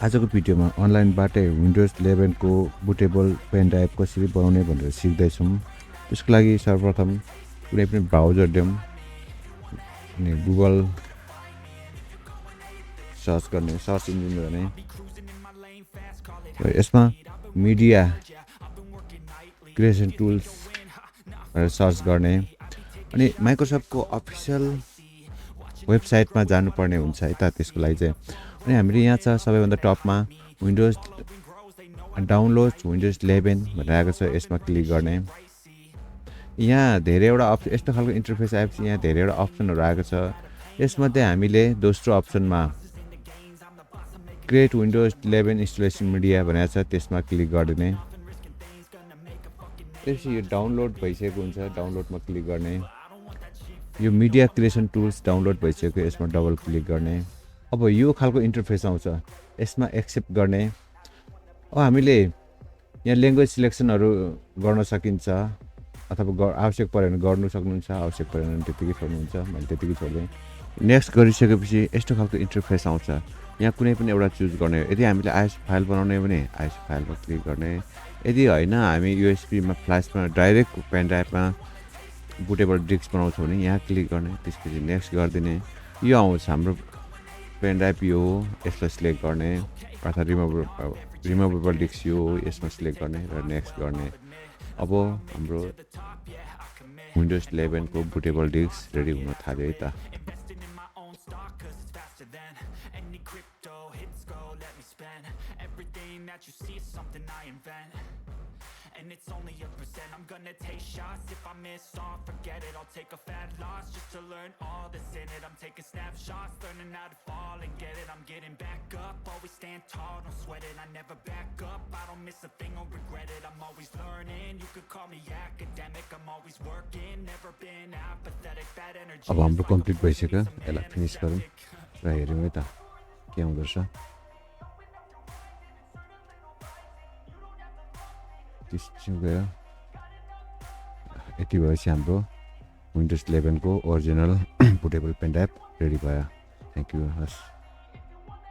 आजको भिडियोमा अनलाइनबाटै विन्डोज 11 को बुटेबल पेन ड्राइभ कसरी बनाउने भनेर सिक्दैछौँ। त्यसको लागि सर्वप्रथम कुनै पनि ब्राउजर दिउँ अनि गुगल सर्च गर्ने, सर्च इन्जिन गर्ने र यसमा मिडिया क्रिएसन टुल्स भनेर सर्च गर्ने अनि माइक्रोसफ्टको अफिसियल वेबसाइटमा जानुपर्ने हुन्छ है त। त्यसको लागि चाहिँ अनि हामीले यहाँ छ सबैभन्दा टपमा विन्डोज डाउनलोड विन्डोज 11 भनेर आएको छ। यसमा क्लिक गर्ने। यहाँ धेरैवटा यस्तो खालको इन्टरफेस आएपछि यहाँ धेरैवटा अप्सनहरू आएको छ। यसमध्ये हामीले दोस्रो अप्सनमा क्रिएट विन्डोज 11 इन्स्टलेसन मिडिया भनेको छ, त्यसमा क्लिक गरिदिने। त्यसपछि यो डाउनलोड भइसकेको हुन्छ, डाउनलोडमा क्लिक गर्ने। यो मिडिया क्रिएसन टुल्स डाउनलोड भइसक्यो, यसमा डबल क्लिक गर्ने। अब यो खालको इन्टरफेस आउँछ, यसमा एक्सेप्ट गर्ने। अब हामीले यहाँ ल्याङ्ग्वेज सिलेक्सनहरू गर्न सकिन्छ अथवा आवश्यक पऱ्यो भने गर्नु सक्नुहुन्छ, आवश्यक पऱ्यो भने त्यतिकै छोड्नुहुन्छ। मैले त्यतिकै छोड्देँ। नेक्स्ट गरिसकेपछि यस्तो खालको इन्टरफेस आउँछ। यहाँ कुनै पनि एउटा चुज गर्ने। यदि हामीले आइएस फाइल बनाउने भने आइएस फाइलमा क्लिक गर्ने। यदि होइन हामी युएसबीमा फ्ल्यासमा डाइरेक्ट पेन ड्राइभमा बुटेबल डिस्क बनाउँछौँ भने यहाँ क्लिक गर्ने। त्यसपछि नेक्स्ट गरिदिने। यो आउँछ हाम्रो पेन ड्राइभ, यो हो, यसलाई सिलेक्ट गर्ने अथवा रिमुभेबल डिस्क यो हो, यसमा सिलेक्ट गर्ने र नेक्स्ट गर्ने। अब हाम्रो विन्डोज 11 को बुटेबल डिस्क रेडी हुन थाल्यो है त। And it's only a percent. I'm gonna take shots. If I miss all, forget it. I'll take a fat loss just to learn all that's in it. I'm taking snapshots, learning how to fall and get it. I'm getting back up, always stand tall, don't sweat it. I never back up, I don't miss a thing or regret it. I'm always learning, you could call me academic. I'm always working, never been apathetic. That energy. अब हाम्रो complete भइसक्यो, यसलाई finish गरौँ र हेरौँ है त के आउँदो रहेछ। गयो यति भएपछि हाम्रो विन्डोज 11 को original bootable pen drive ready भयो। Thank you. हस्।